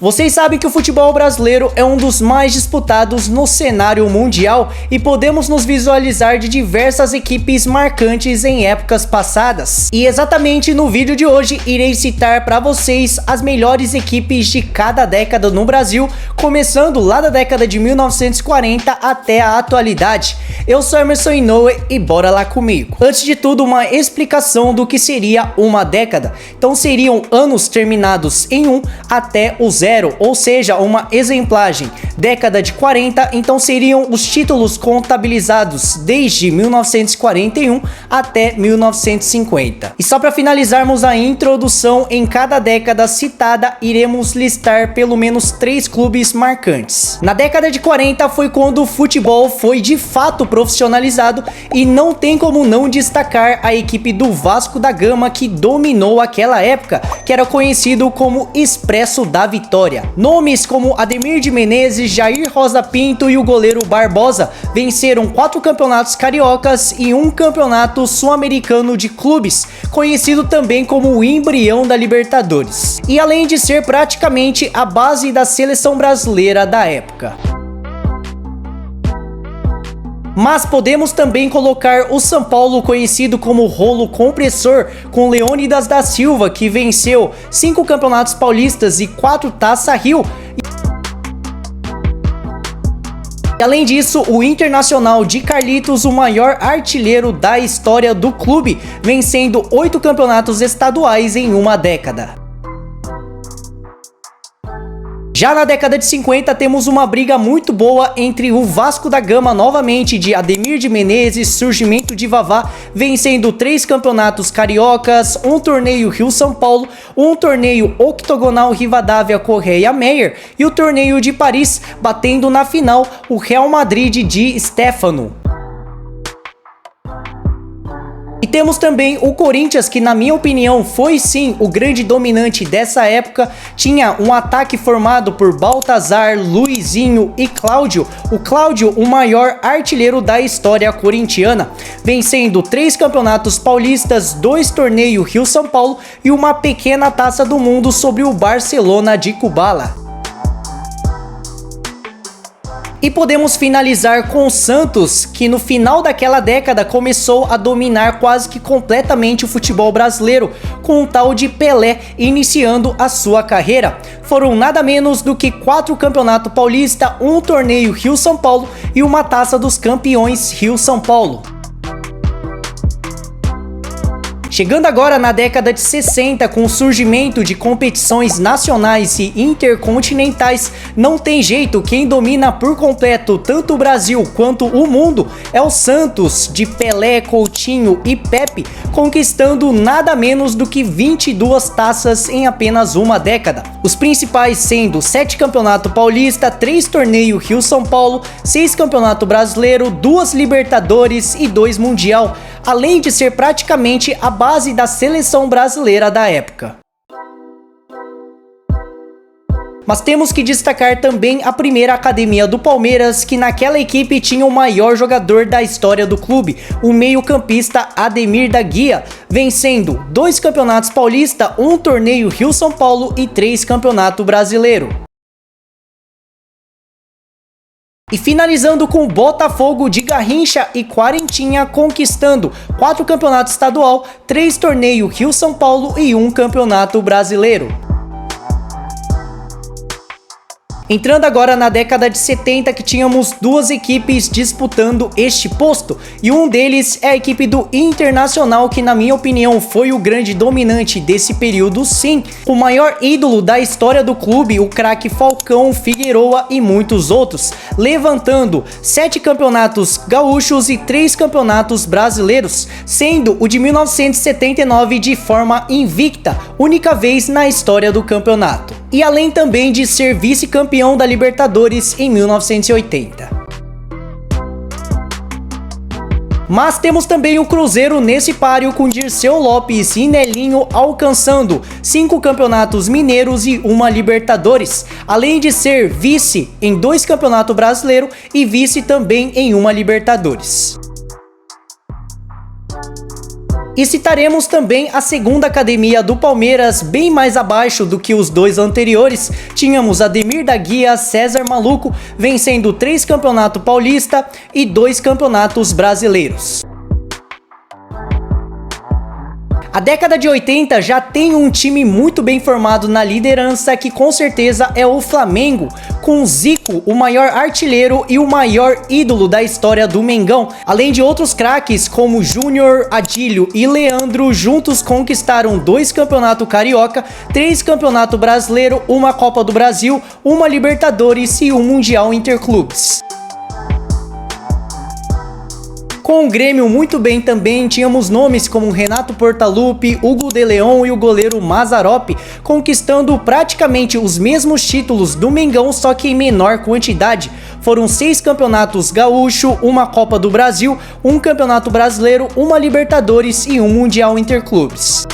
Vocês sabem que o futebol brasileiro é um dos mais disputados no cenário mundial e podemos nos visualizar de diversas equipes marcantes em épocas passadas. E exatamente no vídeo de hoje irei citar para vocês as melhores equipes de cada década no Brasil, começando lá da década de 1940 até a atualidade. Eu sou Emerson Inoue e bora lá comigo. Antes de tudo, uma explicação do que seria uma década. Então seriam anos terminados em 1 até o 0. Ou seja, uma exemplagem. Década de 40, então seriam os títulos contabilizados desde 1941 até 1950. E só para finalizarmos a introdução, em cada década citada, iremos listar pelo menos 3 clubes marcantes. Na década de 40 foi quando o futebol foi de fato profissionalizado e não tem como não destacar a equipe do Vasco da Gama, que dominou aquela época, que era conhecido como Expresso da Vitória. Nomes como Ademir de Menezes, Jair Rosa Pinto e o goleiro Barbosa venceram 4 campeonatos cariocas e 1 campeonato sul-americano de clubes, conhecido também como o embrião da Libertadores. E além de ser praticamente a base da seleção brasileira da época. Mas podemos também colocar o São Paulo, conhecido como Rolo Compressor, com Leônidas da Silva, que venceu 5 campeonatos paulistas e 4 Taça Rio. E além disso, o Internacional de Carlitos, o maior artilheiro da história do clube, vencendo 8 campeonatos estaduais em uma década. Já na década de 50 temos uma briga muito boa entre o Vasco da Gama, novamente de Ademir de Menezes, surgimento de Vavá, vencendo 3 campeonatos cariocas, 1 torneio Rio-São Paulo, 1 torneio octogonal Rivadavia Correia Meyer e o torneio de Paris, batendo na final o Real Madrid de Stefano. E temos também o Corinthians, que na minha opinião foi sim o grande dominante dessa época. Tinha um ataque formado por Baltazar, Luizinho e Cláudio. O Cláudio, o maior artilheiro da história corintiana, vencendo 3 campeonatos paulistas, 2 torneios Rio-São Paulo e uma pequena taça do mundo sobre o Barcelona de Kubala. E podemos finalizar com o Santos, que no final daquela década começou a dominar quase que completamente o futebol brasileiro, com o tal de Pelé iniciando a sua carreira. Foram nada menos do que 4 campeonatos paulistas, 1 torneio Rio-São Paulo e uma taça dos campeões Rio-São Paulo. Chegando agora na década de 60, com o surgimento de competições nacionais e intercontinentais, não tem jeito, quem domina por completo tanto o Brasil quanto o mundo é o Santos, de Pelé, Coutinho e Pepe, conquistando nada menos do que 22 taças em apenas uma década. Os principais sendo 7 campeonato paulista, 3 torneio Rio-São Paulo, 6 campeonato brasileiro, 2 Libertadores e 2 Mundial, além de ser praticamente a base da seleção brasileira da época. Mas temos que destacar também a primeira academia do Palmeiras, que naquela equipe tinha o maior jogador da história do clube, o meio-campista Ademir da Guia, vencendo 2 campeonatos paulistas, 1 torneio Rio-São Paulo e 3 campeonato brasileiro. E finalizando com o Botafogo de Garrincha e Quarentinha, conquistando 4 campeonatos estadual, 3 torneios Rio-São Paulo e 1 campeonato brasileiro. Entrando agora na década de 70, que tínhamos 2 equipes disputando este posto, e um deles é a equipe do Internacional, que na minha opinião foi o grande dominante desse período sim, o maior ídolo da história do clube, o craque Falcão, Figueroa e muitos outros, levantando 7 campeonatos gaúchos e 3 campeonatos brasileiros, sendo o de 1979 de forma invicta, única vez na história do campeonato. E além também de ser vice-campeão da Libertadores em 1980. Mas temos também o Cruzeiro nesse páreo, com Dirceu Lopes e Nelinho alcançando 5 campeonatos mineiros e 1 Libertadores, além de ser vice em 2 campeonatos brasileiros e vice também em 1 Libertadores. E citaremos também a segunda academia do Palmeiras, bem mais abaixo do que os dois anteriores. Tínhamos Ademir da Guia, César Maluco, vencendo 3 campeonatos paulista e 2 campeonatos brasileiros. A década de 80 já tem um time muito bem formado na liderança, que com certeza é o Flamengo, com Zico, o maior artilheiro e o maior ídolo da história do Mengão, além de outros craques como Júnior, Adílio e Leandro. Juntos conquistaram 2 campeonatos carioca, 3 campeonatos brasileiro, uma Copa do Brasil, uma Libertadores e um Mundial Interclubes. Com o Grêmio muito bem também, tínhamos nomes como Renato Portaluppi, Hugo de Leon e o goleiro Mazzaropi, conquistando praticamente os mesmos títulos do Mengão, só que em menor quantidade. Foram 6 campeonatos gaúcho, uma Copa do Brasil, um campeonato brasileiro, uma Libertadores e um Mundial Interclubes.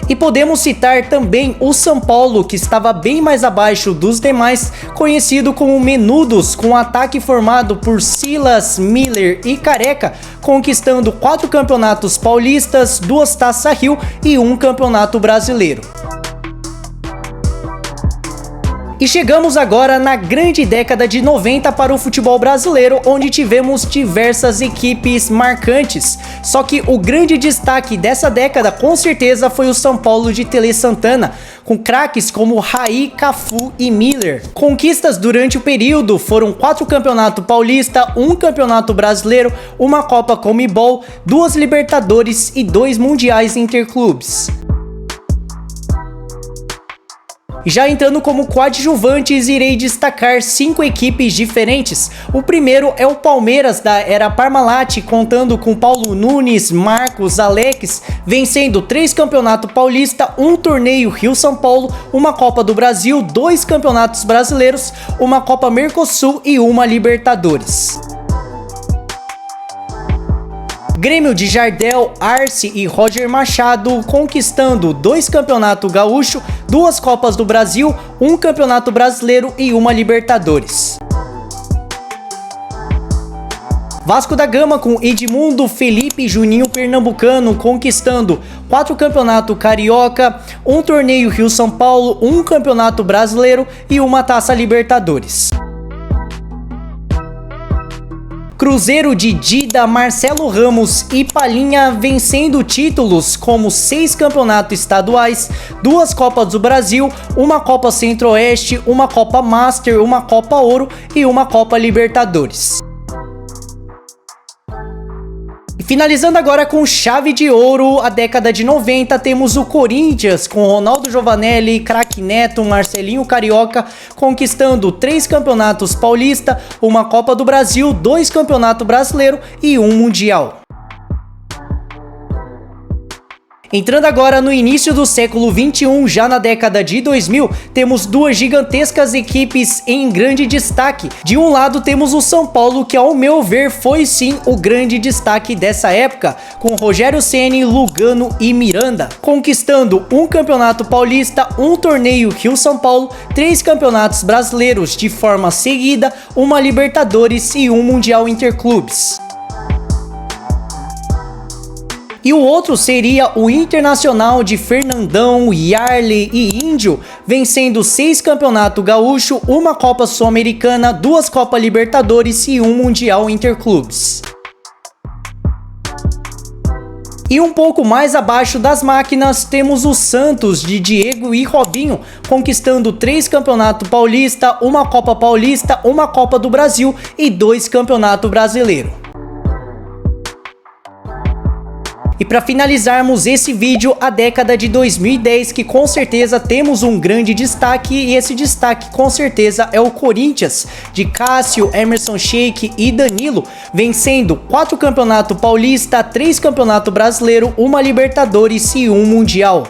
E podemos citar também o São Paulo, que estava bem mais abaixo dos demais, conhecido como Menudos, com um ataque formado por Silas, Miller e Careca, conquistando 4 campeonatos paulistas, 2 Taça Rio e 1 campeonato brasileiro. E chegamos agora na grande década de 90 para o futebol brasileiro, onde tivemos diversas equipes marcantes. Só que o grande destaque dessa década com certeza foi o São Paulo de Tele Santana, com craques como Raí, Cafu e Miller. Conquistas durante o período foram 4 campeonatos paulista, 1 campeonato brasileiro, uma Copa Comebol, 2 Libertadores e 2 Mundiais Interclubes. Já entrando como coadjuvantes, irei destacar 5 equipes diferentes. O primeiro é o Palmeiras da era Parmalat, contando com Paulo Nunes, Marcos, Alex, vencendo 3 campeonatos paulista, 1 torneio Rio-São Paulo, uma Copa do Brasil, 2 campeonatos brasileiros, uma Copa Mercosul e uma Libertadores. Grêmio de Jardel, Arce e Roger Machado, conquistando 2 campeonatos gaúcho, 2 Copas do Brasil, 1 campeonato brasileiro e uma Libertadores. Vasco da Gama com Edmundo, Felipe e Juninho Pernambucano, conquistando 4 campeonatos carioca, 1 torneio Rio-São Paulo, 1 campeonato brasileiro e uma Taça Libertadores. Cruzeiro de Dida, Marcelo Ramos e Palinha, vencendo títulos como 6 campeonatos estaduais, 2 Copas do Brasil, uma Copa Centro-Oeste, uma Copa Master, uma Copa Ouro e uma Copa Libertadores. Finalizando agora com chave de ouro, a década de 90, temos o Corinthians com Ronaldo Giovanelli, Craque Neto, Marcelinho Carioca, conquistando 3 campeonatos paulista, uma Copa do Brasil, 2 campeonatos brasileiro e 1 mundial. Entrando agora no início do século XXI, já na década de 2000, temos 2 gigantescas equipes em grande destaque. De um lado temos o São Paulo, que ao meu ver foi sim o grande destaque dessa época, com Rogério Ceni, Lugano e Miranda, conquistando 1 campeonato paulista, 1 torneio Rio-São Paulo, 3 campeonatos brasileiros de forma seguida, uma Libertadores e 1 Mundial Interclubes. E o outro seria o Internacional de Fernandão, Yarley e Índio, vencendo 6 campeonatos gaúcho, uma Copa Sul-Americana, 2 Copa Libertadores e 1 Mundial Interclubes. E um pouco mais abaixo das máquinas temos o Santos de Diego e Robinho, conquistando 3 campeonatos paulista, uma Copa Paulista, uma Copa do Brasil e 2 campeonatos brasileiros. E para finalizarmos esse vídeo, a década de 2010, que com certeza temos um grande destaque, e esse destaque com certeza é o Corinthians, de Cássio, Emerson Sheik e Danilo, vencendo 4 campeonatos paulista, 3 campeonatos brasileiro, uma Libertadores e 1 mundial.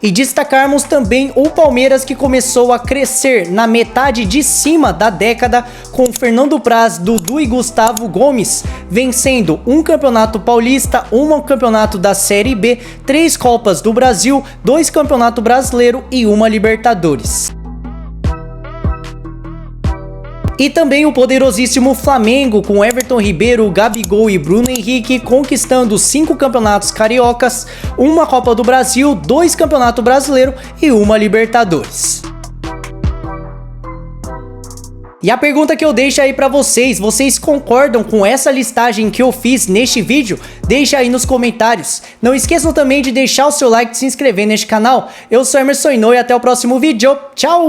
E destacarmos também o Palmeiras, que começou a crescer na metade de cima da década, com Fernando Praz, Dudu e Gustavo Gomes, vencendo 1 campeonato paulista, 1 campeonato da Série B, 3 Copas do Brasil, 2 campeonato brasileiro e 1 Libertadores. E também o poderosíssimo Flamengo, com Everton Ribeiro, Gabigol e Bruno Henrique conquistando 5 campeonatos cariocas, uma Copa do Brasil, 2 campeonatos brasileiros e uma Libertadores. E a pergunta que eu deixo aí pra vocês concordam com essa listagem que eu fiz neste vídeo? Deixa aí nos comentários. Não esqueçam também de deixar o seu like e se inscrever neste canal. Eu sou Emerson Inoue e até o próximo vídeo. Tchau!